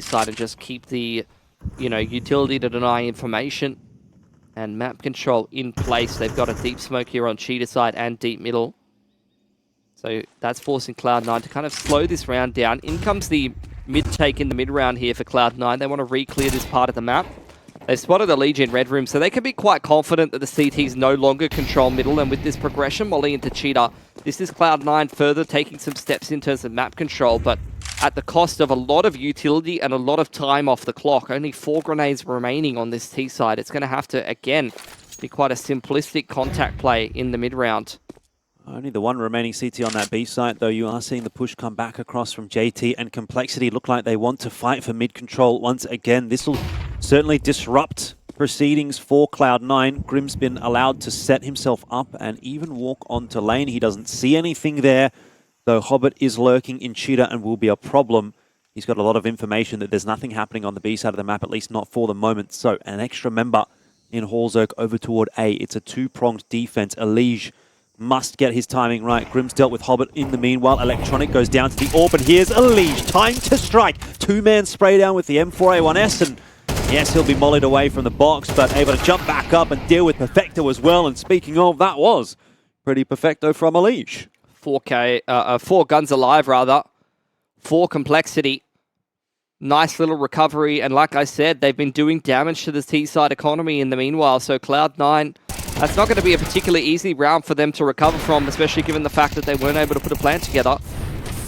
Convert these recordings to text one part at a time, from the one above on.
side and just keep the, utility to deny information and map control in place. They've got a deep smoke here on cheetah side and deep middle. So that's forcing Cloud9 to kind of slow this round down. In comes the mid-take in the mid-round here for Cloud9. They want to re-clear this part of the map. They've spotted a Legion red room, so they can be quite confident that the CTs no longer control middle, and with this progression molly into cheetah, this is Cloud9 further taking some steps in terms of map control, but at the cost of a lot of utility and a lot of time off the clock. Only 4 grenades remaining on this T side. It's going to have to, again, be quite a simplistic contact play in the mid-round. Only the one remaining CT on that B site, though. You are seeing the push come back across from JT, and Complexity look like they want to fight for mid control once again. This will certainly disrupt proceedings for Cloud9. Grim's been allowed to set himself up and even walk onto lane. He doesn't see anything there, though Hobbit is lurking in cheetah and will be a problem. He's got a lot of information that there's nothing happening on the B side of the map, at least not for the moment. So an extra member in Hallzerk over toward A. It's a two-pronged defense. Elige must get his timing right. Grim's dealt with Hobbit in the meanwhile. Electronic goes down to the orb, and here's Elige. Time to strike. Two-man spray down with the M4A1S, and yes, he'll be mollied away from the box, but able to jump back up and deal with Perfecto as well. And speaking of, that was pretty Perfecto from Elige. 4 guns alive, rather. 4 Complexity. Nice little recovery, and like I said, they've been doing damage to the T-side economy in the meanwhile, so Cloud9, that's not going to be a particularly easy round for them to recover from, especially given the fact that they weren't able to put a plan together.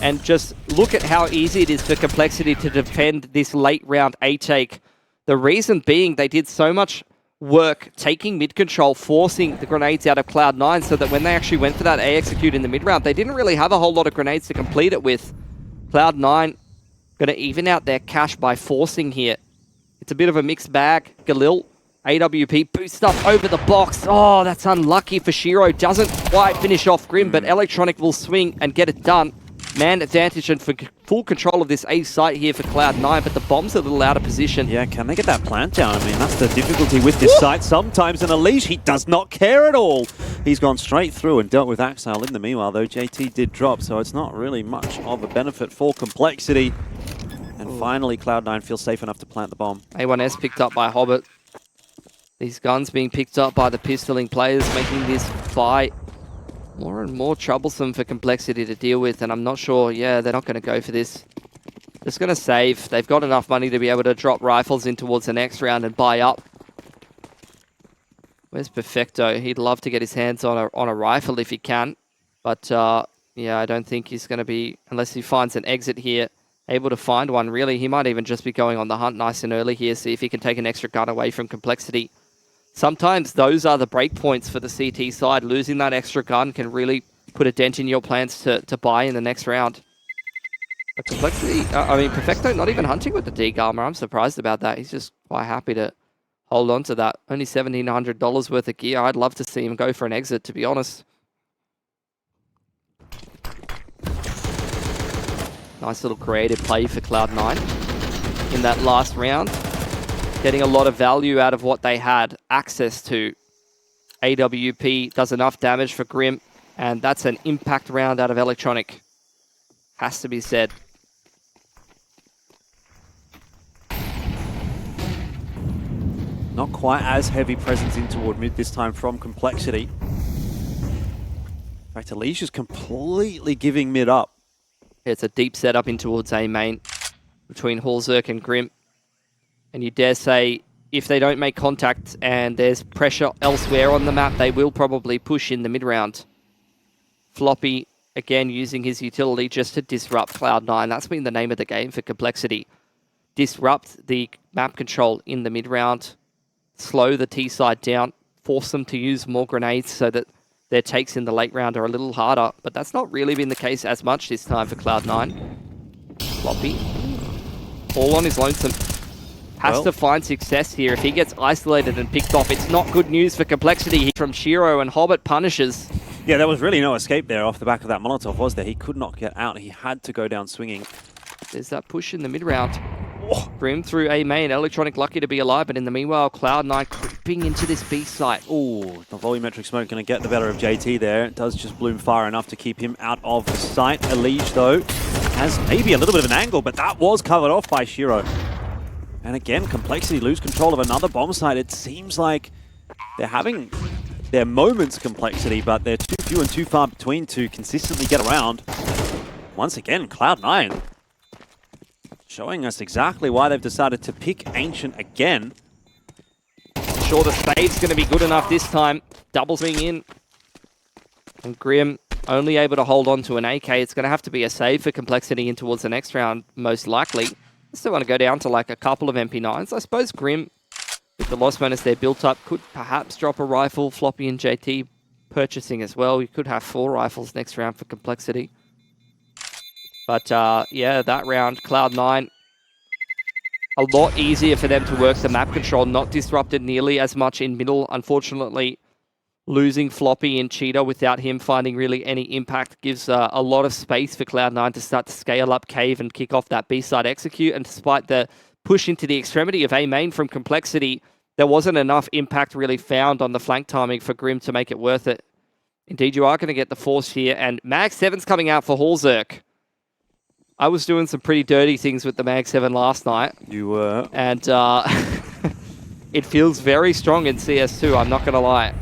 And just look at how easy it is for Complexity to defend this late round A-take. The reason being they did so much work taking mid-control, forcing the grenades out of Cloud9, so that when they actually went for that A-execute in the mid-round, they didn't really have a whole lot of grenades to complete it with. Cloud9 going to even out their cash by forcing here. It's a bit of a mixed bag. Galil, AWP, boost up over the box. Oh, that's unlucky for Shiro. Doesn't quite finish off Grim, but Electronic will swing and get it done. Man advantage and for full control of this A site here for Cloud9, but the bomb's a little out of position. Yeah, can they get that plant down? I mean, that's the difficulty with this site. Sometimes in Elige, he does not care at all. He's gone straight through and dealt with Axile in the meanwhile, though JT did drop, so it's not really much of a benefit for Complexity. And finally, Cloud9 feels safe enough to plant the bomb. A1S picked up by Hobbit. These guns being picked up by the pistoling players, making this fight more and more troublesome for Complexity to deal with, and I'm not sure, they're not going to go for this. Just going to save. They've got enough money to be able to drop rifles in towards the next round and buy up. Where's Perfecto? He'd love to get his hands on a rifle if he can, but I don't think he's going to be, unless he finds an exit here, able to find one, really. He might even just be going on the hunt nice and early here, see if he can take an extra gun away from Complexity. Sometimes those are the break points for the CT side. Losing that extra gun can really put a dent in your plans to buy in the next round. But Complexity, Perfecto not even hunting with the Deke armor. I'm surprised about that. He's just quite happy to hold on to that. Only $1,700 worth of gear. I'd love to see him go for an exit, to be honest. Nice little creative play for Cloud9 in that last round. Getting a lot of value out of what they had access to. AWP does enough damage for Grim, and that's an impact round out of Electronic. Has to be said. Not quite as heavy presence in toward mid this time from Complexity. In fact, Elige is completely giving mid up. It's a deep setup in towards A main between Hallzerk and Grim. And you dare say, if they don't make contact and there's pressure elsewhere on the map, they will probably push in the mid-round. Floppy, again, using his utility just to disrupt Cloud9. That's been the name of the game for Complexity. Disrupt the map control in the mid-round. Slow the T-side down. Force them to use more grenades so that their takes in the late round are a little harder. But that's not really been the case as much this time for Cloud9. Floppy, all on his lonesome. Has to find success here. If he gets isolated and picked off, it's not good news for Complexity from Shiro, and Hobbit punishes. Yeah, there was really no escape there off the back of that Molotov, was there? He could not get out. He had to go down swinging. There's that push in the mid-round. Grim through A main. Electronic lucky to be alive, but in the meanwhile, Cloud9 creeping into this B site. Oh, the volumetric smoke going to get the better of JT there. It does just bloom far enough to keep him out of the sight. Elige, though, has maybe a little bit of an angle, but that was covered off by Shiro. And again, Complexity lose control of another bomb site. It seems like they're having their moments, Complexity, but they're too few and too far between to consistently get around. Once again, Cloud9 showing us exactly why they've decided to pick Ancient again. Sure, the spade's going to be good enough this time. Doubles being in. And Grim only able to hold on to an AK. It's going to have to be a save for Complexity in towards the next round, most likely. Still want to go down to like a couple of MP9s. I suppose Grim, with the loss bonus they're built up, could perhaps drop a rifle. Floppy and JT purchasing as well. You could have 4 rifles next round for Complexity. But yeah, that round, Cloud9, a lot easier for them to work the map control. Not disrupted nearly as much in middle. Unfortunately, losing Floppy and Cheetah without him finding really any impact gives a lot of space for Cloud9 to start to scale up Cave and kick off that B-side execute. And despite the push into the extremity of A main from Complexity, there wasn't enough impact really found on the flank timing for Grim to make it worth it. Indeed, you are going to get the force here. And Mag 7's coming out for Hallzerk. I was doing some pretty dirty things with the Mag 7 last night. You were. And it feels very strong in CS2, I'm not going to lie.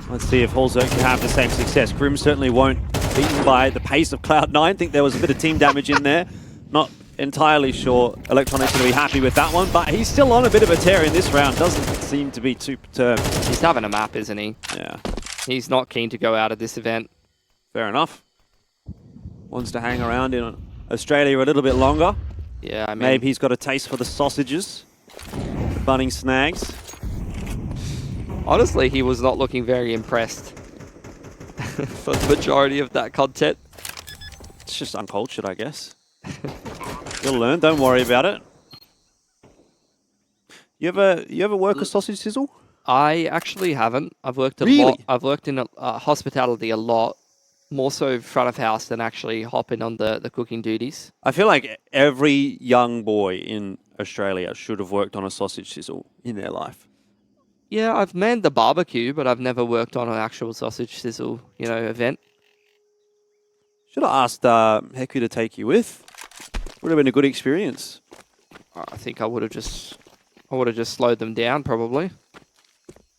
Let's see if Hallzerk can have the same success. Grim certainly won't be beaten by the pace of Cloud9. I think there was a bit of team damage in there. Not entirely sure Electronic's going to be happy with that one, but he's still on a bit of a tear in this round. Doesn't seem to be too perturbed. He's having a map, isn't he? Yeah. He's not keen to go out of this event. Fair enough. Wants to hang around in Australia a little bit longer. Yeah, I mean... Maybe he's got a taste for the sausages, the bunning snags. Honestly, he was not looking very impressed for the majority of that content. It's just uncultured, I guess. You'll learn, don't worry about it. You ever work a sausage sizzle? I actually haven't. I've worked a Really? lot. I've worked in hospitality a lot. More so front of house than actually hopping on the cooking duties. I feel like every young boy in Australia should have worked on a sausage sizzle in their life. Yeah, I've manned the barbecue, but I've never worked on an actual sausage sizzle, event. Should have asked Heku to take you with. Would have been a good experience. I think I would have just slowed them down, probably.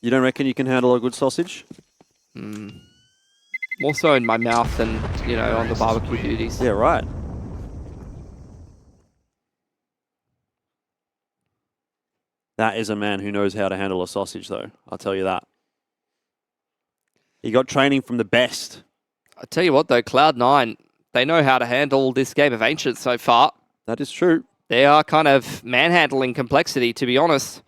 You don't reckon you can handle a good sausage? More so in my mouth than, on the barbecue duties. Yeah, right. That is a man who knows how to handle a sausage, though. I'll tell you that. He got training from the best. I tell you what, though, Cloud9, they know how to handle this game of Ancient so far. That is true. They are kind of manhandling Complexity, to be honest.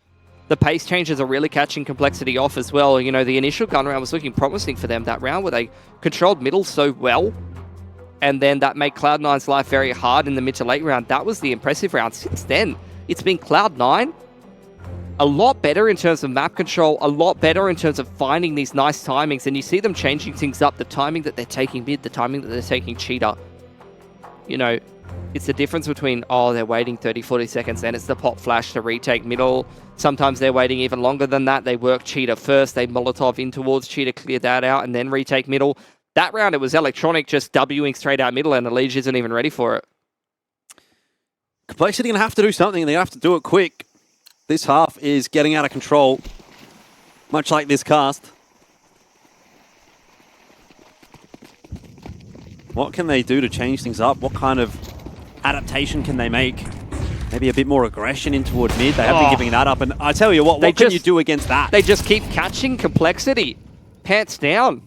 The pace changes are really catching Complexity off as well. The initial gun round was looking promising for them that round, where they controlled middle so well. And then that made Cloud9's life very hard in the mid to late round. That was the impressive round. Since then, it's been Cloud9 a lot better in terms of map control, a lot better in terms of finding these nice timings. And you see them changing things up. The timing that they're taking mid, the timing that they're taking Cheetah. It's the difference between, they're waiting 30, 40 seconds, then it's the pop flash to retake middle. Sometimes they're waiting even longer than that. They work Cheetah first, they Molotov in towards Cheetah, clear that out, and then retake middle. That round, it was Electronic just Wing straight out middle, and Elige isn't even ready for it. Complexity going to have to do something, and they have to do it quick. This half is getting out of control, much like this cast. What can they do to change things up? What kind of adaptation can they make? Maybe a bit more aggression in toward mid. They have been giving that up. And I tell you what can you do against that? They just keep catching Complexity. Pants down.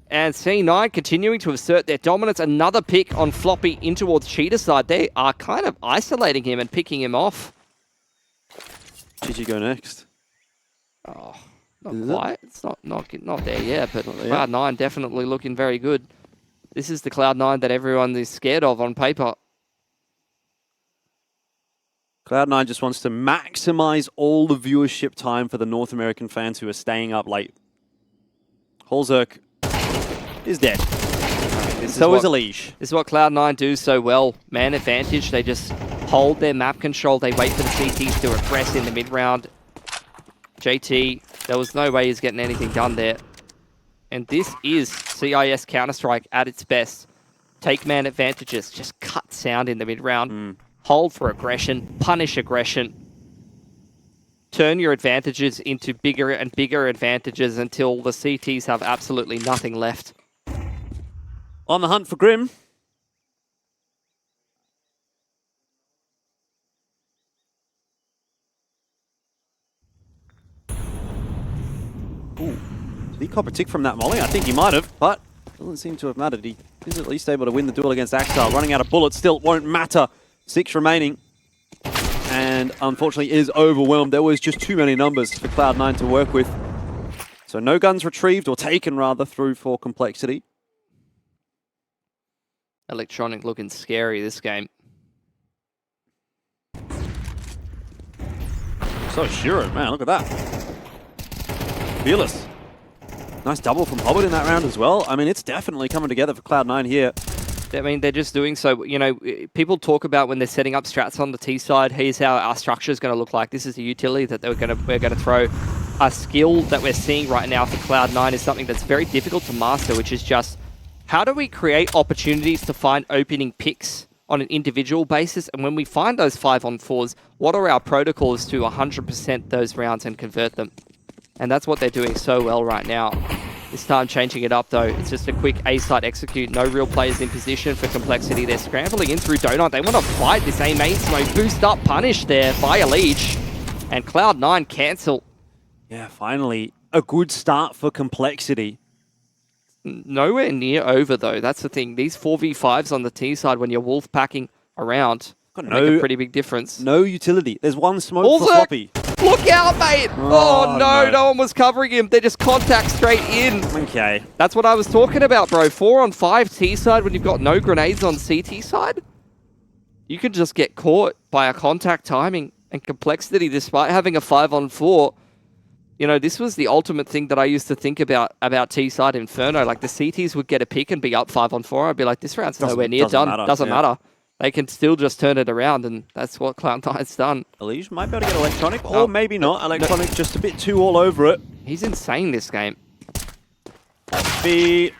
And C9 continuing to assert their dominance. Another pick on Floppy in towards Cheetah side. They are kind of isolating him and picking him off. GG go next. Oh, not quite. It's not there yet, but Cloud9 definitely looking very good. This is the Cloud9 that everyone is scared of on paper. Cloud9 just wants to maximize all the viewership time for the North American fans who are staying up late. Hallzerk is dead. So is Elige. This is what Cloud9 do so well. Man advantage. They just hold their map control. They wait for the CTs to regress in the mid-round. JT, there was no way he's getting anything done there. And this is CIS Counter-Strike at its best. take man advantages, just cut sound in the mid-round, hold for aggression, punish aggression, turn your advantages into bigger and bigger advantages until the CTs have absolutely nothing left. On the hunt for Grim. Ooh. Did he cop a tick from that molly? I think he might have, but doesn't seem to have mattered. He is at least able to win the duel against Axel. Running out of bullets still won't matter. 6 remaining. And unfortunately is overwhelmed. There was just too many numbers for Cloud9 to work with. So no guns retrieved, or taken rather, through for Complexity. Electronic looking scary this game. So Shiro, man, look at that. Fearless. Nice double from Hobbit in that round as well. I mean, it's definitely coming together for Cloud9 here. I mean, they're just doing so, you know, people talk about when they're setting up strats on the T side, here's how our structure is going to look like. This is the utility that we're going to throw. A skill that we're seeing right now for Cloud9 is something that's very difficult to master, which is just how do we create opportunities to find opening picks on an individual basis? And when we find those 5-on-4s, what are our protocols to 100% those rounds and convert them? And that's what they're doing so well right now. This time changing it up though. It's just a quick A-side execute. No real players in position for Complexity. They're scrambling in through Donut. They want to fight this A main smoke. Boost up punish there by a leech. And Cloud9 cancel. Yeah, finally a good start for Complexity. Nowhere near over though. That's the thing. These 4v5s on the T side when you're wolf packing around make a pretty big difference. No utility. There's one smoke for Floppy. Look out, mate! Oh, no, one was covering him. They just contact straight in. Okay. That's what I was talking about, bro. 4-on-5 T side when you've got no grenades on CT side. You can just get caught by a contact timing and Complexity despite having a 5-on-4. You know, this was the ultimate thing that I used to think about T side Inferno. Like the CTs would get a pick and be up 5-on-4. I'd be like, this round's nowhere near done. Doesn't matter. They can still just turn it around, and that's what Cloud9's done. Elige might be able to get Electronic, or maybe not. Electronic just a bit too all over it. He's insane this game. Be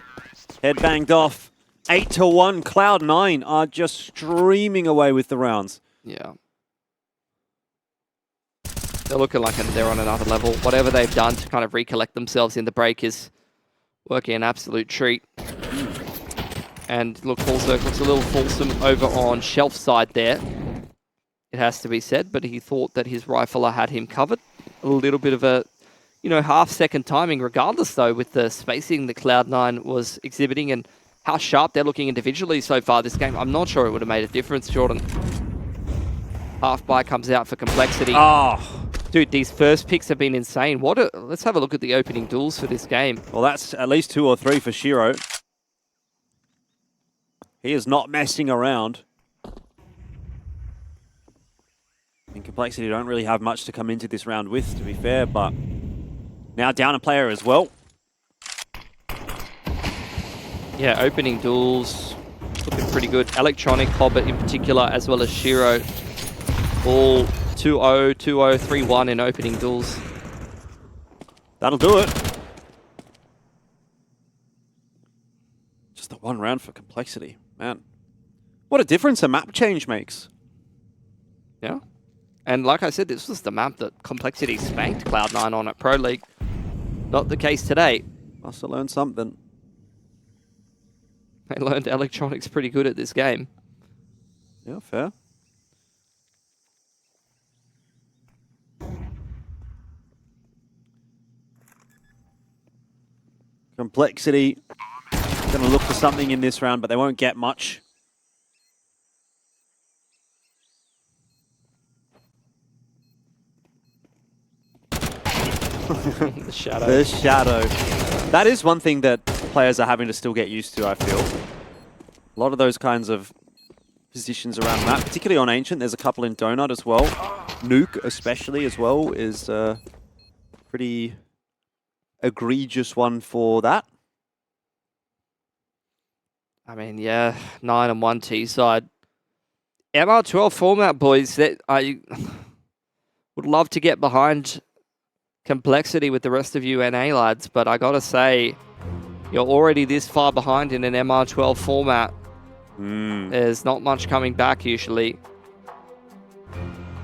head banged off. 8-1. Cloud9 are just streaming away with the rounds. Yeah. They're looking like they're on another level. Whatever they've done to kind of recollect themselves in the break is working an absolute treat. And look, Full Circle looks a little fulsome over on Shelf side there. It has to be said, but he thought that his rifler had him covered. A little bit of a, you know, half-second timing regardless, though, with the spacing that Cloud9 was exhibiting and how sharp they're looking individually so far this game. I'm not sure it would have made a difference, Jordan. Half-buy comes out for Complexity. Oh. Dude, these first picks have been insane. Let's have a look at the opening duels for this game. Well, that's at least 2 or 3 for Shiro. He is not messing around. And Complexity don't really have much to come into this round with, to be fair, but now down a player as well. Yeah, opening duels looking pretty good. Electronic, Hobbit in particular, as well as Shiro. All 2-0, 2-0, 3-1 in opening duels. That'll do it. Just the one round for Complexity. Man, what a difference a map change makes. Yeah. And like I said, this was the map that Complexity spanked Cloud9 on at Pro League. Not the case today. Must have learned something. They learned Electronics pretty good at this game. Yeah, fair. Complexity going to look for something in this round, but they won't get much. The shadow. The shadow. That is one thing that players are having to still get used to, I feel. A lot of those kinds of positions around the map, particularly on Ancient. There's a couple in Donut as well. Nuke especially as well is a pretty egregious one for that. I mean, yeah, 9-1 T side. MR12 format, boys. That I would love to get behind Complexity with the rest of you NA lads, but I gotta say, you're already this far behind in an MR12 format. There's not much coming back usually.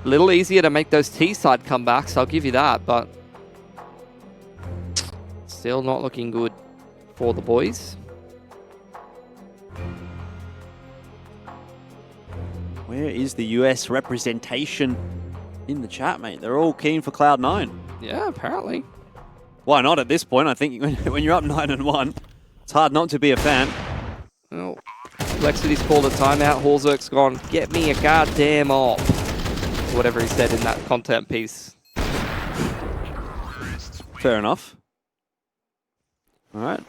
A little easier to make those T-side comebacks, I'll give you that, but still not looking good for the boys. Where is the US representation in the chat, mate? They're all keen for Cloud9. Yeah, apparently. Why not at this point? I think when you're up 9-1, it's hard not to be a fan. Well, Complexity's called a timeout. Horzerk's gone, get me a goddamn op. Whatever he said in that content piece. Fair enough. All right.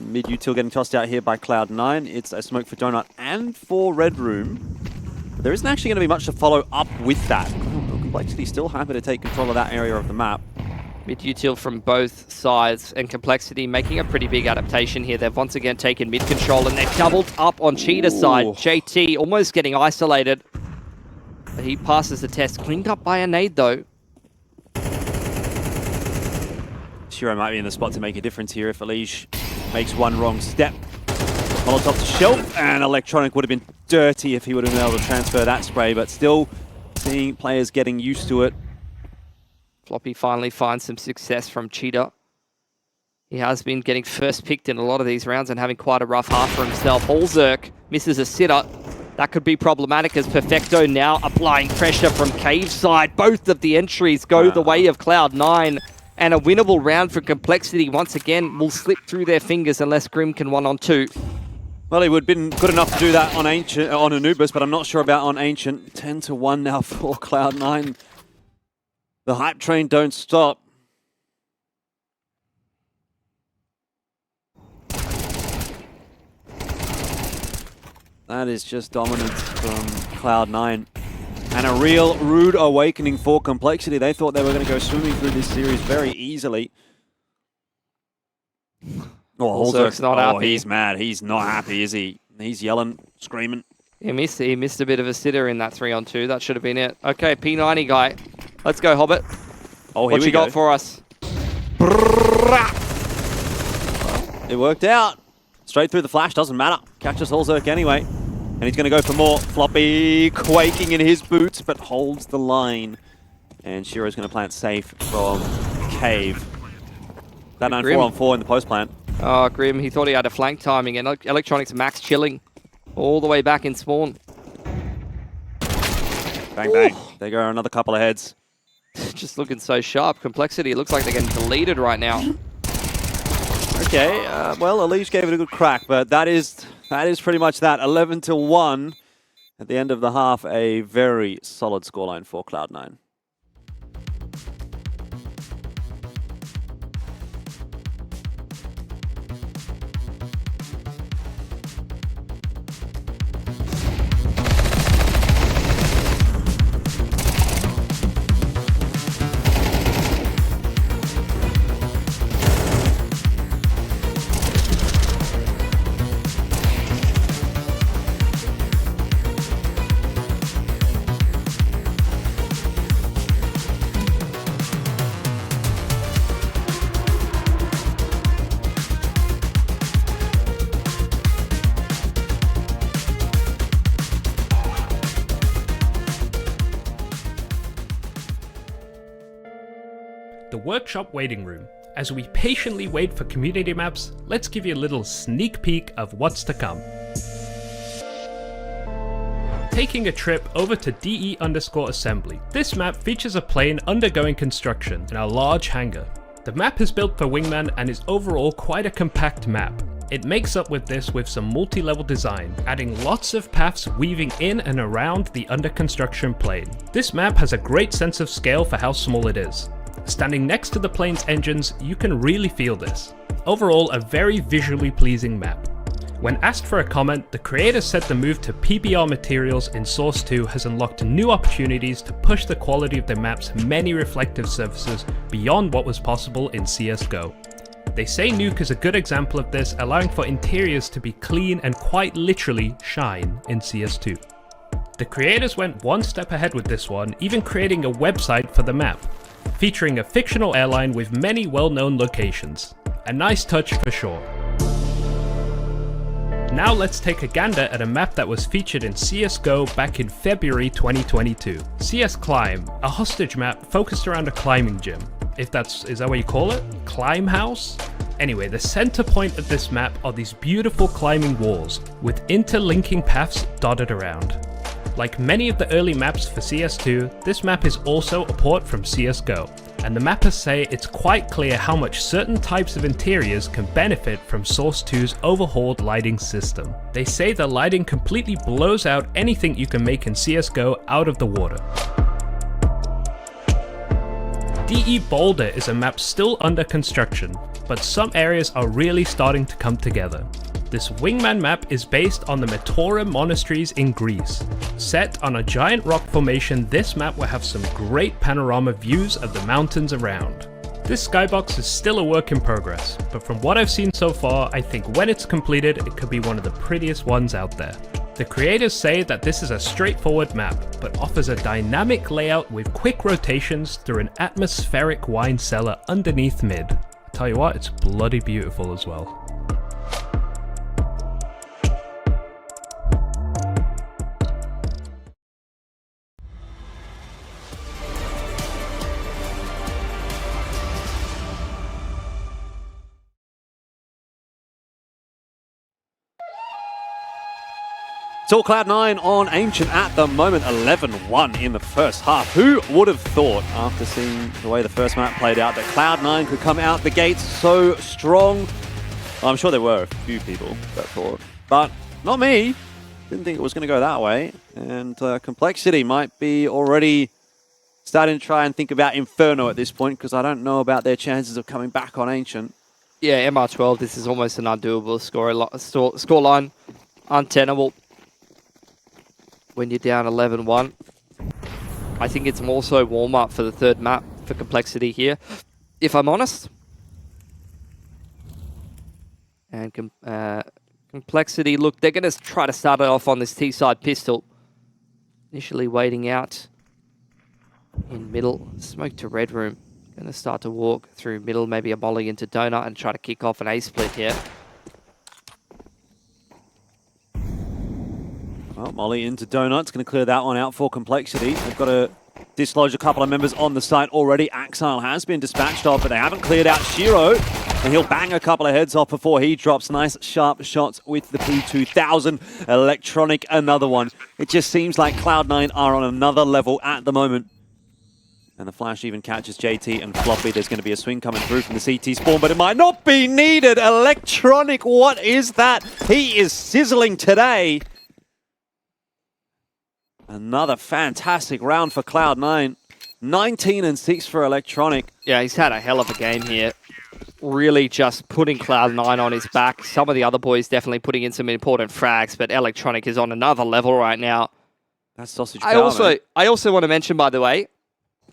Mid-util getting tossed out here by Cloud9. It's a smoke for Donut and for Red Room. But there isn't actually going to be much to follow up with that. Complexity still happy to take control of that area of the map. Mid-util from both sides, and Complexity making a pretty big adaptation here. They've once again taken mid-control, and they're doubled up on Cheetah's side. JT almost getting isolated. He passes the test, cleaned up by a nade though. Shiro might be in the spot to make a difference here if Elige makes one wrong step. Molotov to shelf, and Electronic would have been dirty if he would have been able to transfer that spray, but still seeing players getting used to it. Floppy finally finds some success from Cheetah. He has been getting first picked in a lot of these rounds and having quite a rough half for himself. Horzerk misses a sitter. That could be problematic as Perfecto now applying pressure from Cave side. Both of the entries go the way of Cloud9, and a winnable round for Complexity once again will slip through their fingers unless Grim can 1-on-2. Well, he would have been good enough to do that on Ancient, on Anubis, but I'm not sure about on Ancient. 10-1 now for Cloud9. The hype train don't stop. That is just dominance from Cloud9. And a real rude awakening for Complexity. They thought they were going to go swimming through this series very easily. Oh, Horzerk's not happy. He's mad. He's not happy, is he? He's yelling, screaming. He missed a bit of a sitter in that 3-on-2. That should have been it. Okay, P90 guy. Let's go, Hobbit. Oh, here what we you go. got for us? It worked out. Straight through the flash, doesn't matter. Catches Horzerk anyway. And he's going to go for more. Floppy quaking in his boots, but holds the line. And Shiro's going to plant safe from Cave. That 9-4-on-4 in the post plant. Oh, Grim, he thought he had a flank timing, and Electronics max chilling all the way back in spawn. Bang, bang. There go another couple of heads. Just looking so sharp. Complexity, it looks like they're getting deleted right now. Okay, well, Elige gave it a good crack, but that is pretty much that. 11-1 at the end of the half. A very solid scoreline for Cloud9. The workshop waiting room. As we patiently wait for community maps, let's give you a little sneak peek of what's to come. Taking a trip over to DE_assembly. This map features a plane undergoing construction in a large hangar. The map is built for Wingman and is overall quite a compact map. It makes up with this with some multi-level design, adding lots of paths weaving in and around the under construction plane. This map has a great sense of scale for how small it is. Standing next to the plane's engines, you can really feel this. Overall, a very visually pleasing map. When asked for a comment, the creators said the move to PBR materials in Source 2 has unlocked new opportunities to push the quality of the map's many reflective surfaces beyond what was possible in CSGO. They say Nuke is a good example of this, allowing for interiors to be clean and quite literally shine in CS2. The creators went one step ahead with this one, even creating a website for the map, featuring a fictional airline with many well-known locations. A nice touch for sure. Now let's take a gander at a map that was featured in CSGO back in February 2022. CS Climb, a hostage map focused around a climbing gym. Is that what you call it? Climb house? Anyway, the center point of this map are these beautiful climbing walls with interlinking paths dotted around. Like many of the early maps for CS2, this map is also a port from CSGO, and the mappers say it's quite clear how much certain types of interiors can benefit from Source 2's overhauled lighting system. They say the lighting completely blows out anything you can make in CSGO out of the water. DE Boulder is a map still under construction, but some areas are really starting to come together. This wingman map is based on the VTORAYA monasteries in Greece. Set on a giant rock formation, this map will have some great panorama views of the mountains around. This skybox is still a work in progress, but from what I've seen so far, I think when it's completed, it could be one of the prettiest ones out there. The creators say that this is a straightforward map, but offers a dynamic layout with quick rotations through an atmospheric wine cellar underneath mid. Tell you what, it's bloody beautiful as well. It's all Cloud9 on Ancient at the moment, 11-1 in the first half. Who would have thought, after seeing the way the first map played out, that Cloud9 could come out the gates so strong? Well, I'm sure there were a few people that thought, but not me. Didn't think it was going to go that way. And Complexity might be already starting to try and think about Inferno at this point, because I don't know about their chances of coming back on Ancient. Yeah, MR12, this is almost an undoable scoreline. Untenable when you're down 11-1. I think it's more so warm-up for the third map for Complexity here, if I'm honest. And Complexity, look, they're going to try to start it off on this T-side pistol. Initially waiting out in middle. Smoke to red room. Going to start to walk through middle, maybe a molly into donut and try to kick off an A-split here. Well, molly into Donut's going to clear that one out for Complexity. They've got to dislodge a couple of members on the site already. Axile has been dispatched off, but they haven't cleared out Shiro. And he'll bang a couple of heads off before he drops. Nice, sharp shots with the P2000. Electronic, another one. It just seems like Cloud9 are on another level at the moment. And the flash even catches JT and Floppy. There's going to be a swing coming through from the CT spawn, but it might not be needed. Electronic, what is that? He is sizzling today. Another fantastic round for Cloud9. 19-6 for Electronic. Yeah, he's had a hell of a game here. Really just putting Cloud9 on his back. Some of the other boys definitely putting in some important frags, but Electronic is on another level right now. That's sausage I also want to mention, by the way,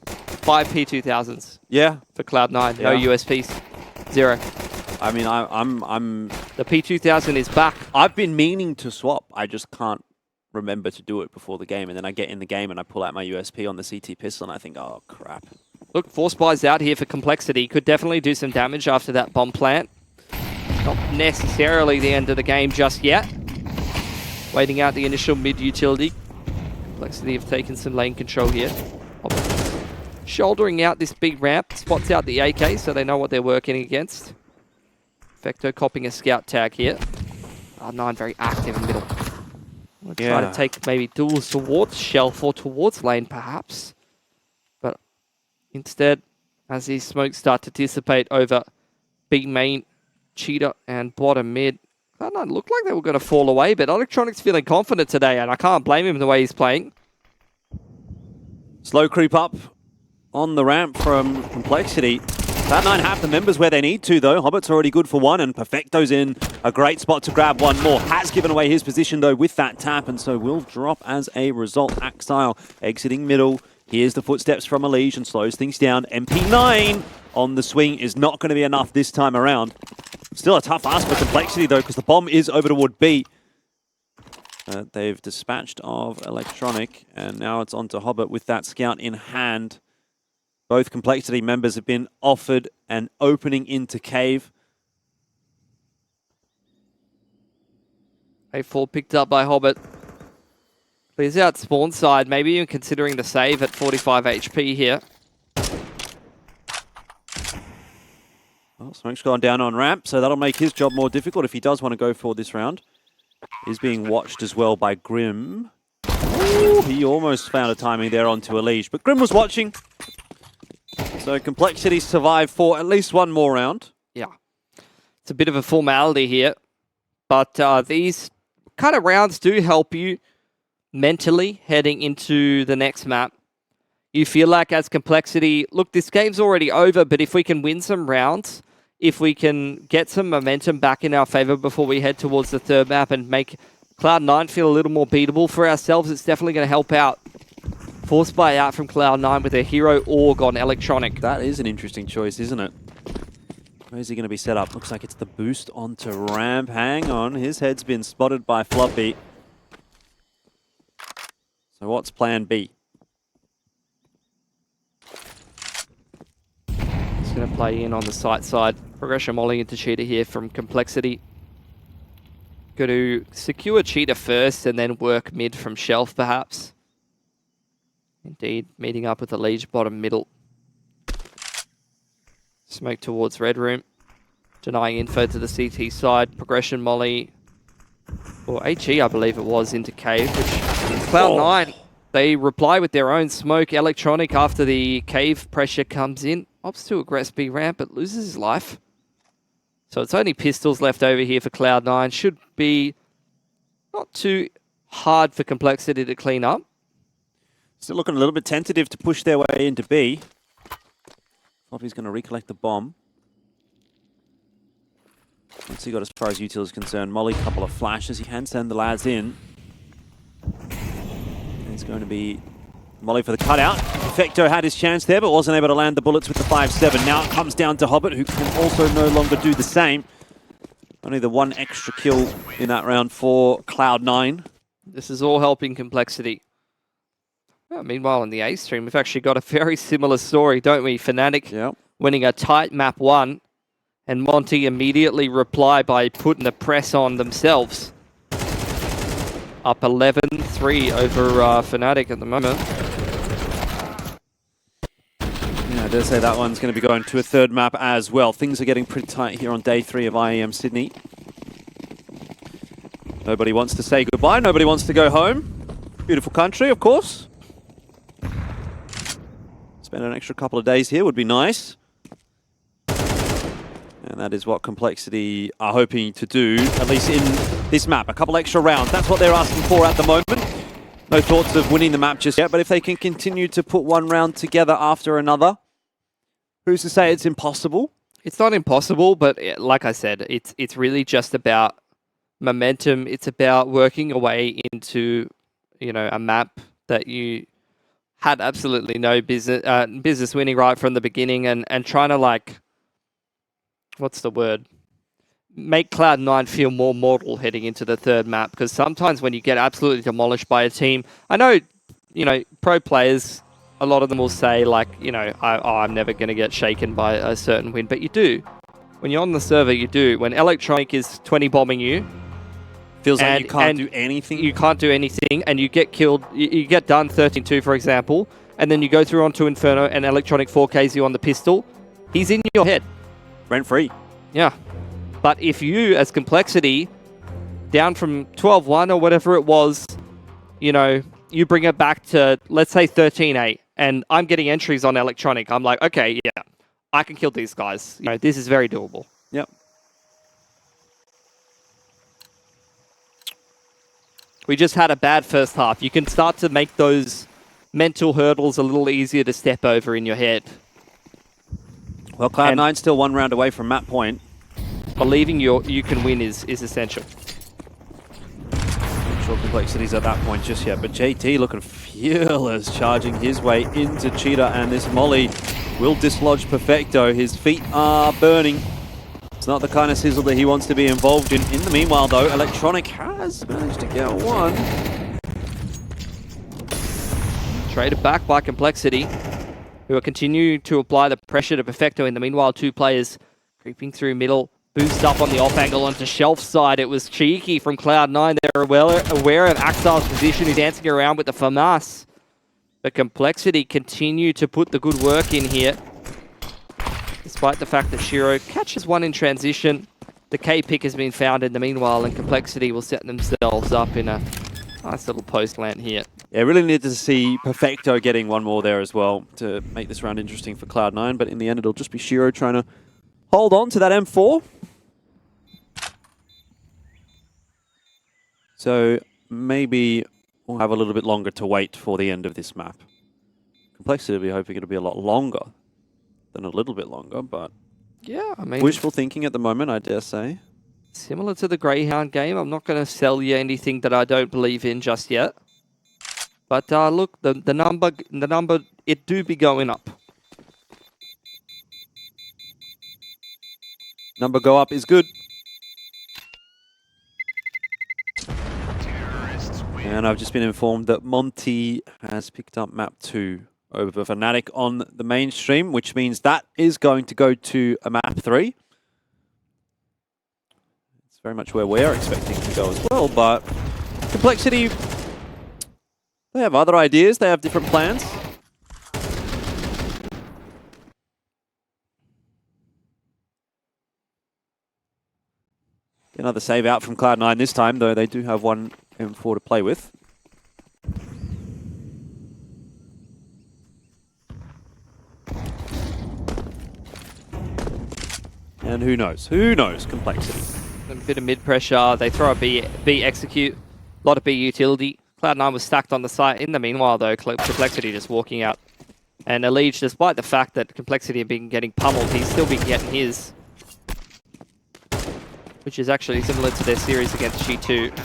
5 P2000s. Yeah. For Cloud9. Yeah. No USPs. 0. I mean, I'm... The P2000 is back. I've been meaning to swap. I just can't remember to do it before the game, and then I get in the game and I pull out my USP on the CT pistol and I think, oh crap. Look, Force Buy's out here for Complexity. Could definitely do some damage after that bomb plant. Not necessarily the end of the game just yet. Waiting out the initial mid-utility. Complexity have taken some lane control here. Shouldering out this big ramp. Spots out the AK, so they know what they're working against. Vecto copping a scout tag here. R9 very active in middle. We'll try to take maybe duels towards Shelf or towards lane, perhaps. But instead, as these smokes start to dissipate over B main, Cheetah, and bottom mid, Cloud9 looked like they were going to fall away, but Electronic's feeling confident today, and I can't blame him the way he's playing. Slow creep up on the ramp from Complexity. Cloud9 have the members where they need to, though. Hobbit's already good for one, and Perfecto's in a great spot to grab one more. Has given away his position, though, with that tap, and so will drop as a result. Axile exiting middle. Here's the footsteps from Elige and slows things down. MP9 on the swing is not going to be enough this time around. Still a tough ask for Complexity, though, because the bomb is over toward B. They've dispatched of Electronic, and now it's on to Hobbit with that scout in hand. Both Complexity members have been offered an opening into Cave. A4 picked up by Hobbit. Clears out spawn side, maybe even considering the save at 45 HP here. Well, Smoke's gone down on ramp, so that'll make his job more difficult if he does want to go for this round. He's being watched as well by Grim. Ooh, he almost found a timing there onto Elige, but Grim was watching. So Complexity survived for at least one more round. Yeah. It's a bit of a formality here, but these kind of rounds do help you mentally heading into the next map. You feel like as Complexity, look, this game's already over, but if we can win some rounds, if we can get some momentum back in our favor before we head towards the third map and make Cloud9 feel a little more beatable for ourselves, it's definitely going to help out. Force buy out from Cloud9 with a hero org on Electronic. That is an interesting choice, isn't it? Where's he going to be set up? Looks like it's the boost onto ramp. Hang on, his head's been spotted by Fluffy. So what's plan B? He's going to play in on the site side. Progression molly into Cheetah here from Complexity. Going to secure Cheetah first and then work mid from Shelf, perhaps. Indeed, meeting up with the Liege bottom middle. Smoke towards Red Room. Denying info to the CT side. Progression molly, or HE I believe it was, into Cave, which Cloud9, they reply with their own smoke. Electronic after the Cave pressure comes in. Opts to aggress B ramp, but loses his life. So it's only pistols left over here for Cloud9. Should be not too hard for Complexity to clean up. Still looking a little bit tentative to push their way into B. Fluffy's going to recollect the bomb. Once he got as far as util is concerned, Molly, couple of flashes. He can send the lads in. It's going to be Molly for the cutout. Perfecto had his chance there, but wasn't able to land the bullets with the 5-7. Now it comes down to Hobbit, who can also no longer do the same. Only the one extra kill in that round for Cloud9. This is all helping Complexity. Well, meanwhile, in the A stream, we've actually got a very similar story, don't we? Fnatic winning a tight map 1, and Monty immediately reply by putting the press on themselves. Up 11-3 over Fnatic at the moment. Yeah, I dare say that one's going to be going to a third map as well. Things are getting pretty tight here on day 3 of IEM Sydney. Nobody wants to say goodbye. Nobody wants to go home. Beautiful country, of course. Spend an extra couple of days here would be nice. And that is what Complexity are hoping to do, at least in this map. A couple extra rounds. That's what they're asking for at the moment. No thoughts of winning the map just yet, but if they can continue to put one round together after another, who's to say it's impossible? It's not impossible, but like I said, it's really just about momentum. It's about working your way into, you know, a map that you had absolutely no business winning right from the beginning, and trying to, like, what's the word? Make Cloud9 feel more mortal heading into the third map, because sometimes when you get absolutely demolished by a team, I know, you know, pro players, a lot of them will say, like, you know, I'm never going to get shaken by a certain win, but you do. When you're on the server, you do. When Electronic is 20 bombing you, feels like you can't do anything. You can't do anything, and you get killed. You get done 13-2, for example, and then you go through onto Inferno, and Electronic 4Ks you on the pistol. He's in your head. Rent free. Yeah. But if you, as Complexity, down from 12-1 or whatever it was, you know, you bring it back to, let's say, 13-8, and I'm getting entries on Electronic, I'm like, okay, yeah, I can kill these guys. You know, this is very doable. Yep. We just had a bad first half. You can start to make those mental hurdles a little easier to step over in your head. Well, Cloud9 still one round away from map point. Believing you can win is essential. Not sure Complexity's at that point just yet, but JT looking fearless, charging his way into Cheetah, and this molly will dislodge Perfecto. His feet are burning. It's not the kind of sizzle that he wants to be involved in. In the meanwhile, though, Electronic has managed to get one. Traded back by Complexity, who are continuing to apply the pressure to Perfecto. In the meanwhile, two players creeping through middle, boost up on the off angle onto Shelf side. It was cheeky from Cloud9. They're well aware of Axile's position. He's dancing around with the FAMAS. But Complexity continue to put the good work in here. Despite the fact that Shiro catches one in transition. The K pick has been found in the meanwhile, and Complexity will set themselves up in a nice little post land here. Yeah, really needed to see Perfecto getting one more there as well to make this round interesting for Cloud9, but in the end it'll just be Shiro trying to hold on to that M4. So maybe we'll have a little bit longer to wait for the end of this map. Complexity will be hoping it'll be a lot longer than a little bit longer, but yeah, I mean, wishful thinking at the moment, I dare say. Similar to the Greyhound game, I'm not going to sell you anything that I don't believe in just yet. But look, the number, it do be going up. Number go up is good. And I've just been informed that Monty has picked up map 2 over Fnatic on the mainstream, which means that is going to go to a map 3. It's very much where we're expecting to go as well, but Complexity, they have other ideas, they have different plans. Another save out from Cloud9 this time, though they do have one M4 to play with. And who knows? Who knows? Complexity. A bit of mid-pressure. They throw a B execute. A lot of B utility. Cloud9 was stacked on the site. In the meanwhile, though, Complexity just walking out. And Elige, despite the fact that Complexity have been getting pummeled, he's still been getting his. Which is actually similar to their series against G2.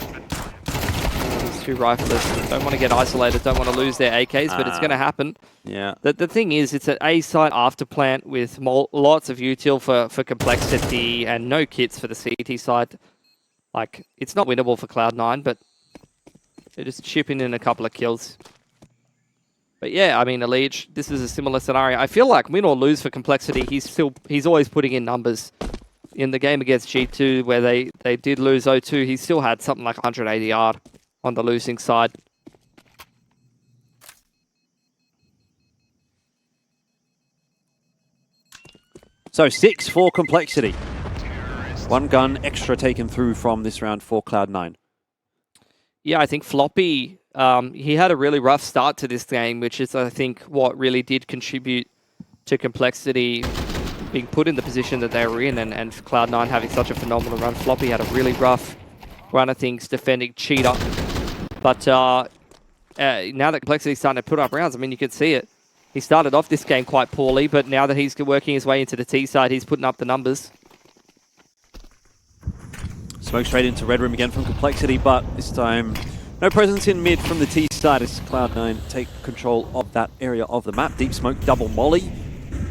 These two riflers don't want to get isolated, don't want to lose their AKs, but it's going to happen. Yeah. The thing is, it's an A site after plant with lots of util for Complexity and no kits for the CT side. Like, it's not winnable for Cloud9, but they're just chipping in a couple of kills. But yeah, I mean, Elige, this is a similar scenario. I feel like win or lose for Complexity, he's always putting in numbers. In the game against G2, where they did lose 0-2, he still had something like 180 yard on the losing side. So 6 for Complexity. One gun extra taken through from this round for Cloud9. Yeah, I think Floppy, he had a really rough start to this game, which is, I think, what really did contribute to Complexity being put in the position that they were in, and Cloud9 having such a phenomenal run. Floppy had a really rough run of things defending Cheetah. But now that Complexity's starting to put up rounds, I mean, you can see it. He started off this game quite poorly, but now that he's working his way into the T side, he's putting up the numbers. Smoke straight into Red Room again from Complexity, but this time no presence in mid from the T side as Cloud9 take control of that area of the map. Deep smoke, double molly.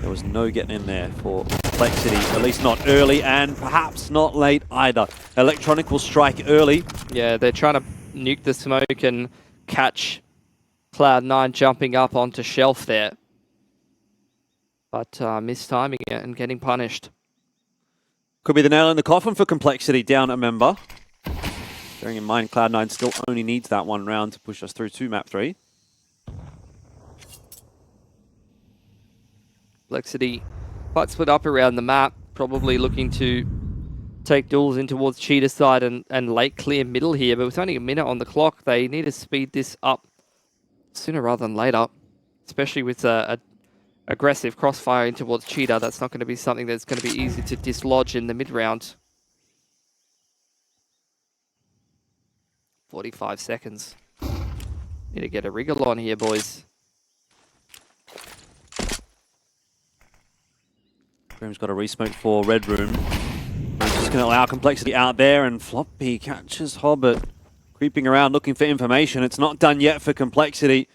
There was no getting in there for Complexity, at least not early, and perhaps not late either. Electronic will strike early. Yeah, they're trying to nuke the smoke and catch Cloud9 jumping up onto Shelf there. But mistiming it and getting punished. Could be the nail in the coffin for Complexity, down a member. Bearing in mind, Cloud9 still only needs that one round to push us through to map 3. Complexity quite split up around the map, probably looking to take duels in towards Cheetah side and late clear middle here, but with only a minute on the clock, they need to speed this up sooner rather than later, especially with a aggressive crossfire in towards Cheetah. That's not going to be something that's going to be easy to dislodge in the mid-round. 45 seconds. Need to get a wriggle on here, boys. Room's got a resmoke for Red Room. He's just going to allow Complexity out there, and Floppy catches Hobbit creeping around looking for information. It's not done yet for Complexity.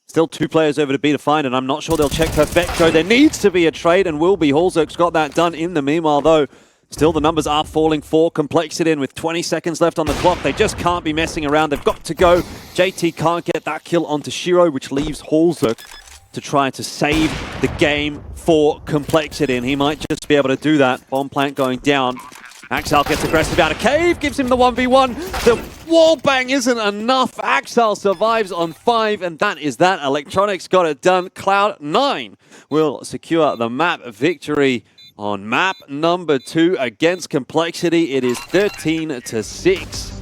Still 2 players over to B to find, and I'm not sure they'll check Perfecto. There needs to be a trade, and will be. Holzerk's got that done in the meanwhile, though. Still, the numbers are falling for Complexity, and with 20 seconds left on the clock, they just can't be messing around. They've got to go. JT can't get that kill onto Shiro, which leaves Holzerk to try to save the game for Complexity, and he might just be able to do that. Bomb plant going down. Axel gets aggressive out of cave, gives him the 1v1. The wall bang isn't enough. Axel survives on 5, and that is that. Electronics got it done. Cloud9 will secure the map victory on map number 2 against Complexity. It is 13-6.